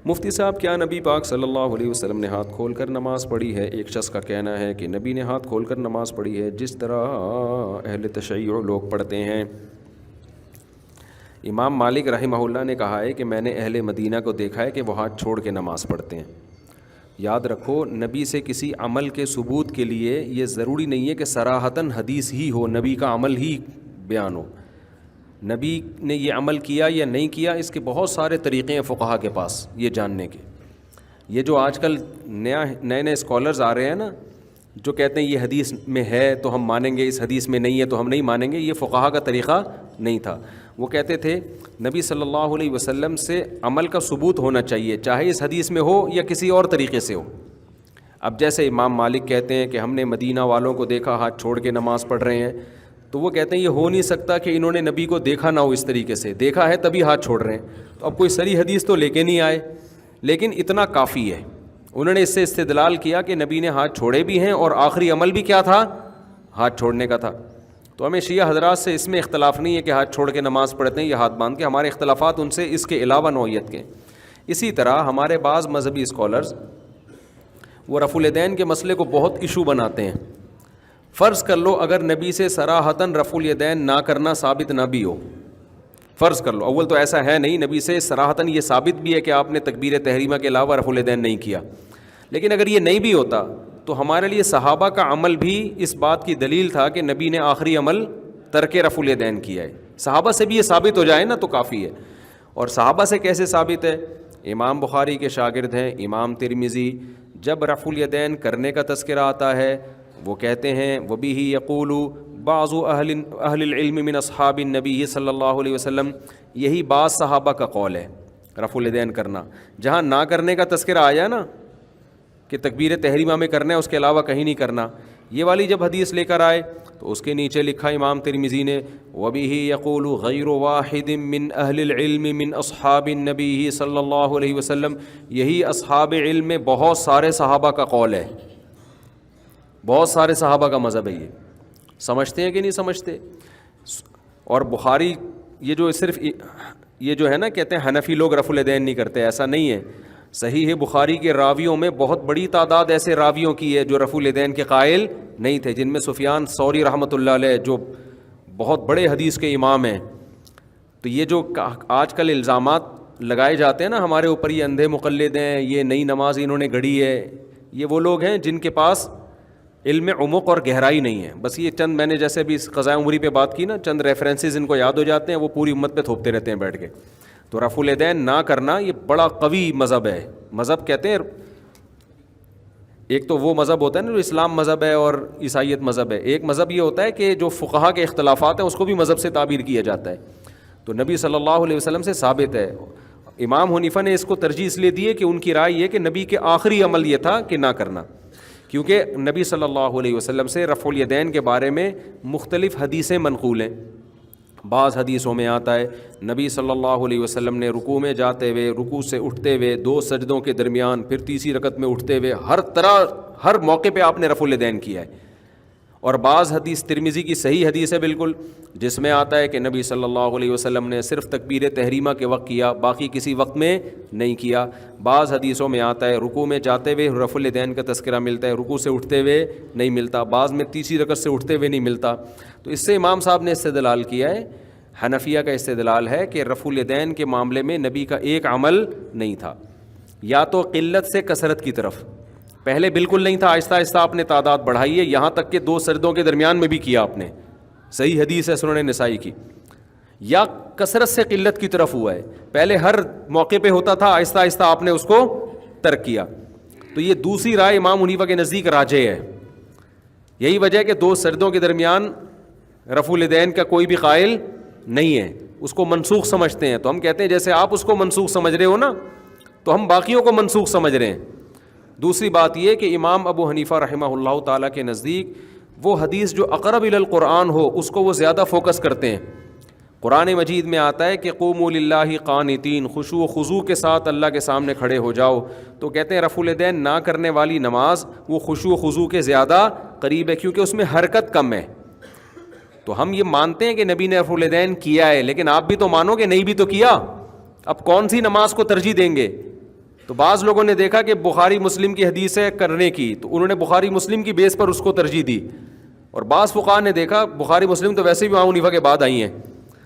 مفتی صاحب، کیا نبی پاک صلی اللہ علیہ وسلم نے ہاتھ کھول کر نماز پڑھی ہے؟ ایک شخص کا کہنا ہے کہ نبی نے ہاتھ کھول کر نماز پڑھی ہے جس طرح اہل تشیع لوگ پڑھتے ہیں۔ امام مالک رحمہ اللہ نے کہا ہے کہ میں نے اہل مدینہ کو دیکھا ہے کہ وہ ہاتھ چھوڑ کے نماز پڑھتے ہیں۔ یاد رکھو، نبی سے کسی عمل کے ثبوت کے لیے یہ ضروری نہیں ہے کہ صراحتاً حدیث ہی ہو، نبی کا عمل ہی بیان ہو۔ نبی نے یہ عمل کیا یا نہیں کیا، اس کے بہت سارے طریقے ہیں فقہا کے پاس یہ جاننے کے۔ یہ جو آج کل نئے اسکالرز آ رہے ہیں نا، جو کہتے ہیں یہ حدیث میں ہے تو ہم مانیں گے، اس حدیث میں نہیں ہے تو ہم نہیں مانیں گے، یہ فقہا کا طریقہ نہیں تھا۔ وہ کہتے تھے نبی صلی اللہ علیہ وسلم سے عمل کا ثبوت ہونا چاہیے، چاہے اس حدیث میں ہو یا کسی اور طریقے سے ہو۔ اب جیسے امام مالک کہتے ہیں کہ ہم نے مدینہ والوں کو دیکھا ہاتھ چھوڑ کے نماز پڑھ رہے ہیں، تو وہ کہتے ہیں یہ ہو نہیں سکتا کہ انہوں نے نبی کو دیکھا نہ ہو اس طریقے سے، دیکھا ہے تبھی ہاتھ چھوڑ رہے ہیں۔ تو اب کوئی صریح حدیث تو لے کے نہیں آئے، لیکن اتنا کافی ہے، انہوں نے اس سے استدلال کیا کہ نبی نے ہاتھ چھوڑے بھی ہیں اور آخری عمل بھی کیا تھا؟ ہاتھ چھوڑنے کا تھا۔ تو ہمیں شیعہ حضرات سے اس میں اختلاف نہیں ہے کہ ہاتھ چھوڑ کے نماز پڑھتے ہیں یا ہاتھ باندھ کے، ہمارے اختلافات ان سے اس کے علاوہ نوعیت کے۔ اسی طرح ہمارے بعض مذہبی اسکالرز وہ رفع الیدین کے مسئلے کو بہت ایشو بناتے ہیں۔ فرض کر لو اگر نبی سے صراحتاً رفع الیدین نہ کرنا ثابت نہ بھی ہو، فرض کر لو، اول تو ایسا ہے نہیں، نبی سے صراحتاً یہ ثابت بھی ہے کہ آپ نے تکبیر تحریمہ کے علاوہ رفع الیدین نہیں کیا، لیکن اگر یہ نہیں بھی ہوتا تو ہمارے لیے صحابہ کا عمل بھی اس بات کی دلیل تھا کہ نبی نے آخری عمل ترک رفع الیدین کیا ہے۔ صحابہ سے بھی یہ ثابت ہو جائے نا تو کافی ہے۔ اور صحابہ سے کیسے ثابت ہے؟ امام بخاری کے شاگرد ہیں امام ترمذی، جب رفع الیدین کرنے کا تذکرہ آتا ہے وہ کہتے ہیں وَبِهِ يَقُولُ بَعْضُ أَهْلِ الْعِلْمِ مِنْ أَصْحَابِ النَّبِيِّ صلی اللہ علیہ وسلم، یہی بعض صحابہ کا قول ہے رفع الیدین کرنا۔ جہاں نہ کرنے کا تذکرہ آیا نا کہ تکبیر تحریمہ میں کرنا ہے، اس کے علاوہ کہیں نہیں کرنا، یہ والی جب حدیث لے کر آئے تو اس کے نیچے لکھا امام ترمذی نے وَبِهِ يَقُولُ غَيْرُ وَاحِدٍ مِّنْ أَهْلِ الْعِلْمِ مِنْ أَصْحَابِ النَّبِيِّ صلی اللہ علیہ وسلم، یہی اصحاب علم میں بہت سارے صحابہ کا قول ہے، بہت سارے صحابہ کا مذہب ہے۔ یہ سمجھتے ہیں کہ نہیں سمجھتے؟ اور بخاری یہ جو صرف یہ جو ہے نا کہتے ہیں حنفی لوگ رفع الیدین نہیں کرتے، ایسا نہیں ہے۔ صحیح بخاری کے راویوں میں بہت بڑی تعداد ایسے راویوں کی ہے جو رفع الیدین کے قائل نہیں تھے، جن میں سفیان ثوری رحمۃ اللہ علیہ جو بہت بڑے حدیث کے امام ہیں۔ تو یہ جو آج کل الزامات لگائے جاتے ہیں نا ہمارے اوپر، یہ اندھے مقلد ہیں، یہ نئی نماز انہوں نے گھڑی ہے، یہ وہ لوگ ہیں جن کے پاس علم عمق اور گہرائی نہیں ہے۔ بس یہ چند میں نے جیسے بھی اس قضاء عمری پہ بات کی نا، چند ریفرنسز ان کو یاد ہو جاتے ہیں، وہ پوری امت پہ تھوپتے رہتے ہیں بیٹھ کے۔ تو رفع الیدین نہ کرنا یہ بڑا قوی مذہب ہے۔ مذہب کہتے ہیں ایک تو وہ مذہب ہوتا ہے نا جو اسلام مذہب ہے اور عیسائیت مذہب ہے، ایک مذہب یہ ہوتا ہے کہ جو فقہا کے اختلافات ہیں اس کو بھی مذہب سے تعبیر کیا جاتا ہے۔ تو نبی صلی اللہ علیہ وسلم سے ثابت ہے۔ امام حنیفہ نے اس کو ترجیح اس لیے دی ہے کہ ان کی رائے یہ کہ نبی کے آخری عمل یہ تھا کہ نہ کرنا، کیونکہ نبی صلی اللہ علیہ وسلم سے رفع الیدین کے بارے میں مختلف حدیثیں منقول ہیں۔ بعض حدیثوں میں آتا ہے نبی صلی اللہ علیہ وسلم نے رکوع میں جاتے ہوئے، رکوع سے اٹھتے ہوئے، 2 سجدوں کے درمیان، پھر تیسری رکعت میں اٹھتے ہوئے، ہر موقع پہ آپ نے رفع الیدین کیا ہے۔ اور بعض حدیث ترمذی کی صحیح حدیث ہے بالکل، جس میں آتا ہے کہ نبی صلی اللہ علیہ وسلم نے صرف تکبیر تحریمہ کے وقت کیا، باقی کسی وقت میں نہیں کیا۔ بعض حدیثوں میں آتا ہے رکوع میں جاتے ہوئے رفع الیدین کا تذکرہ ملتا ہے، رکوع سے اٹھتے ہوئے نہیں ملتا، بعض میں تیسری رکعت سے اٹھتے ہوئے نہیں ملتا۔ تو اس سے امام صاحب نے استدلال کیا ہے، حنفیہ کا استدلال ہے کہ رفع الیدین کے معاملے میں نبی کا ایک عمل نہیں تھا، یا تو قلت سے کثرت کی طرف، پہلے بالکل نہیں تھا، آہستہ آہستہ آپ نے تعداد بڑھائی ہے، یہاں تک کہ 2 سجدوں کے درمیان میں بھی کیا آپ نے، صحیح حدیث ہے سنن نسائی کی، یا کثرت سے قلت کی طرف ہوا ہے، پہلے ہر موقع پہ ہوتا تھا، آہستہ آہستہ آپ نے اس کو ترک کیا۔ تو یہ دوسری رائے امام حنیفہ کے نزدیک راجح ہے۔ یہی وجہ ہے کہ 2 سجدوں کے درمیان رفع الیدین کا کوئی بھی قائل نہیں ہے، اس کو منسوخ سمجھتے ہیں۔ تو ہم کہتے ہیں جیسے آپ اس کو منسوخ سمجھ رہے ہو نا، تو ہم باقیوں کو منسوخ سمجھ رہے ہیں۔ دوسری بات یہ کہ امام ابو حنیفہ رحمہ اللہ تعالیٰ کے نزدیک وہ حدیث جو اقرب الی القرآن ہو اس کو وہ زیادہ فوکس کرتے ہیں۔ قرآن مجید میں آتا ہے کہ قوموا للہ قانتین، خشوع و خضوع کے ساتھ اللہ کے سامنے کھڑے ہو جاؤ، تو کہتے ہیں رفع الیدین نہ کرنے والی نماز وہ خشوع و خضوع کے زیادہ قریب ہے، کیونکہ اس میں حرکت کم ہے۔ تو ہم یہ مانتے ہیں کہ نبی نے رفع الیدین کیا ہے، لیکن آپ بھی تو مانو کہ نہیں بھی تو کیا۔ اب کون سی نماز کو ترجیح دیں گے؟ تو بعض لوگوں نے دیکھا کہ بخاری مسلم کی حدیث ہے کرنے کی، تو انہوں نے بخاری مسلم کی بیس پر اس کو ترجیح دی، اور بعض فقہاء نے دیکھا بخاری مسلم تو ویسے بھی امام حنیفہ کے بعد آئی ہیں،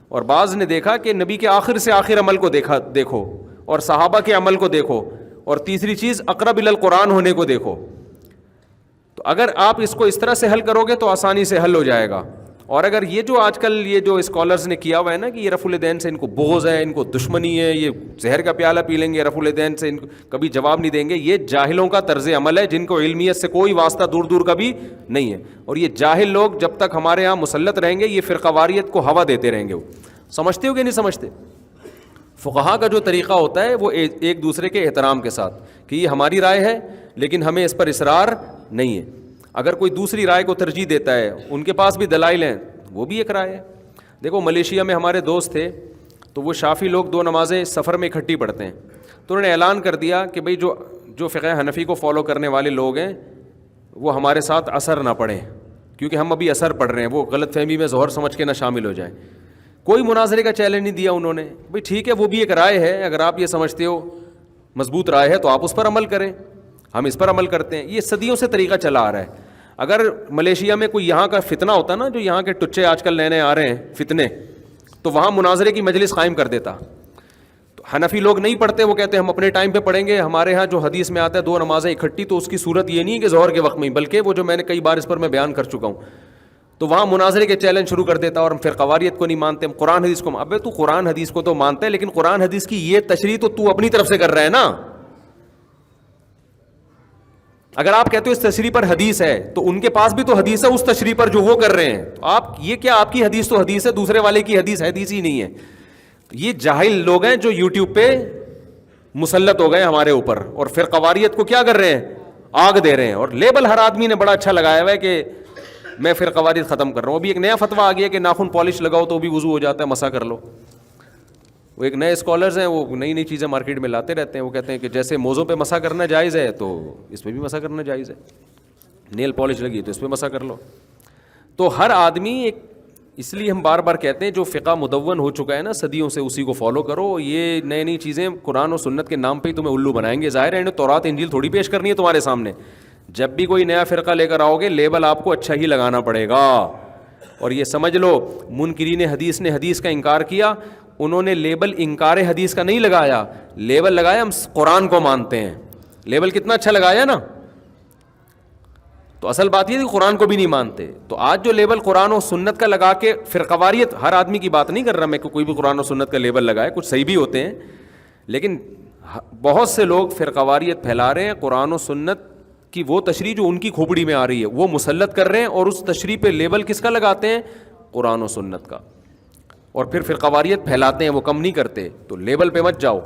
اور بعض نے دیکھا کہ نبی کے آخر سے آخر عمل کو دیکھو اور صحابہ کے عمل کو دیکھو، اور تیسری چیز اقرب الی القرآن ہونے کو دیکھو۔ تو اگر آپ اس کو اس طرح سے حل کرو گے تو آسانی سے حل ہو جائے گا۔ اور اگر یہ جو آج کل یہ جو اسکالرز نے کیا ہوا ہے نا کہ یہ رفع الیدین سے ان کو بغض ہے، ان کو دشمنی ہے، یہ زہر کا پیالہ پی لیں گے، رفع الیدین سے ان کو کبھی جواب نہیں دیں گے، یہ جاہلوں کا طرز عمل ہے جن کو علمیت سے کوئی واسطہ دور دور کا بھی نہیں ہے۔ اور یہ جاہل لوگ جب تک ہمارے یہاں مسلط رہیں گے یہ فرقہ واریت کو ہوا دیتے رہیں گے۔ وہ سمجھتے ہو کہ نہیں سمجھتے؟ فقہا کا جو طریقہ ہوتا ہے وہ ایک دوسرے کے احترام کے ساتھ کہ یہ ہماری رائے ہے لیکن ہمیں اس پر اصرار نہیں ہے۔ اگر کوئی دوسری رائے کو ترجیح دیتا ہے، ان کے پاس بھی دلائل ہیں، وہ بھی ایک رائے ہے۔ دیکھو ملیشیا میں ہمارے دوست تھے، تو وہ شافی لوگ 2 نمازیں سفر میں اکٹھی پڑھتے ہیں، تو انہوں نے اعلان کر دیا کہ بھئی جو فقہ حنفی کو فالو کرنے والے لوگ ہیں وہ ہمارے ساتھ عصر نہ پڑھیں، کیونکہ ہم ابھی عصر پڑھ رہے ہیں، وہ غلط فہمی میں ظہر سمجھ کے نہ شامل ہو جائیں۔ کوئی مناظرے کا چیلنج نہیں دیا انہوں نے، بھئی ٹھیک ہے وہ بھی ایک رائے ہے، اگر آپ یہ سمجھتے ہو مضبوط رائے ہے تو آپ اس پر عمل کریں، ہم اس پر عمل کرتے ہیں۔ یہ صدیوں سے طریقہ چلا آ رہا ہے۔ اگر ملیشیا میں کوئی یہاں کا فتنہ ہوتا نا، جو یہاں کے ٹچے آج کل نئے نئے آ رہے ہیں فتنے، تو وہاں مناظرے کی مجلس قائم کر دیتا۔ تو حنفی لوگ نہیں پڑھتے، وہ کہتے ہیں ہم اپنے ٹائم پہ پڑھیں گے، ہمارے ہاں جو حدیث میں آتا ہے 2 نمازیں اکٹھی، تو اس کی صورت یہ نہیں ہے کہ ظہر کے وقت میں، بلکہ وہ جو میں نے کئی بار اس پر میں بیان کر چکا ہوں، تو وہاں مناظرے کے چیلنج شروع کر دیتا، اور ہم فرقہ واریت کو نہیں مانتے، ہم قرآن حدیث کو۔ ابے تو قرآن حدیث کو تو مانتا ہے لیکن قرآن حدیث کی یہ تشریح تو اپنی طرف سے کر رہا ہے نا۔ اگر آپ کہتے ہو اس تشریح پر حدیث ہے تو ان کے پاس بھی تو حدیث ہے اس تشریح پر جو وہ کر رہے ہیں، تو آپ یہ کیا آپ کی حدیث تو حدیث ہے، دوسرے والے کی حدیث حدیث ہی نہیں ہے۔ یہ جاہل لوگ ہیں جو یوٹیوب پہ مسلط ہو گئے ہمارے اوپر، اور فرقہ واریت کو کیا کر رہے ہیں؟ آگ دے رہے ہیں۔ اور لیبل ہر آدمی نے بڑا اچھا لگایا ہوا ہے کہ میں فرقہ واریت ختم کر رہا ہوں۔ ابھی ایک نیا فتویٰ آ گیا کہ ناخن پالش لگاؤ تو بھی وضو ہو جاتا ہے، مسح کر لو۔ وہ ایک نئے اسکالرز ہیں، وہ نئی نئی چیزیں مارکیٹ میں لاتے رہتے ہیں، وہ کہتے ہیں کہ جیسے موزوں پہ مسح کرنا جائز ہے تو اس پہ بھی مسح کرنا جائز ہے، نیل پالش لگی تو اس پہ مسح کر لو۔ تو ہر آدمی ایک، اس لیے ہم بار بار کہتے ہیں جو فقہ مدون ہو چکا ہے نا صدیوں سے اسی کو فالو کرو۔ یہ نئی نئی چیزیں قرآن و سنت کے نام پہ ہی تمہیں الو بنائیں گے۔ ظاہر ہے انہیں تورات انجیل تھوڑی پیش کرنی ہے تمہارے سامنے۔ جب بھی کوئی نیا فرقہ لے کر آؤ گے لیبل آپ کو اچھا ہی لگانا پڑے گا۔ اور یہ سمجھ لو منکرین حدیث نے حدیث کا انکار کیا، انہوں نے لیبل انکار حدیث کا نہیں لگایا، لیبل لگایا ہم قرآن کو مانتے ہیں۔ لیبل کتنا اچھا لگایا نا۔ تو اصل بات یہ ہے کہ قرآن کو بھی نہیں مانتے۔ تو آج جو لیبل قرآن و سنت کا لگا کے فرقہ واریت، ہر آدمی کی بات نہیں کر رہا میں کہ کوئی بھی قرآن و سنت کا لیبل لگائے، کچھ صحیح بھی ہوتے ہیں، لیکن بہت سے لوگ فرقہ واریت پھیلا رہے ہیں۔ قرآن و سنت کی وہ تشریح جو ان کی کھوپڑی میں آ رہی ہے وہ مسلط کر رہے ہیں، اور اس تشریح پہ لیبل کس کا لگاتے ہیں؟ قرآن و سنت کا، اور پھر فرقہ واریت پھیلاتے ہیں، وہ کم نہیں کرتے۔ تو لیبل پہ مت جاؤ۔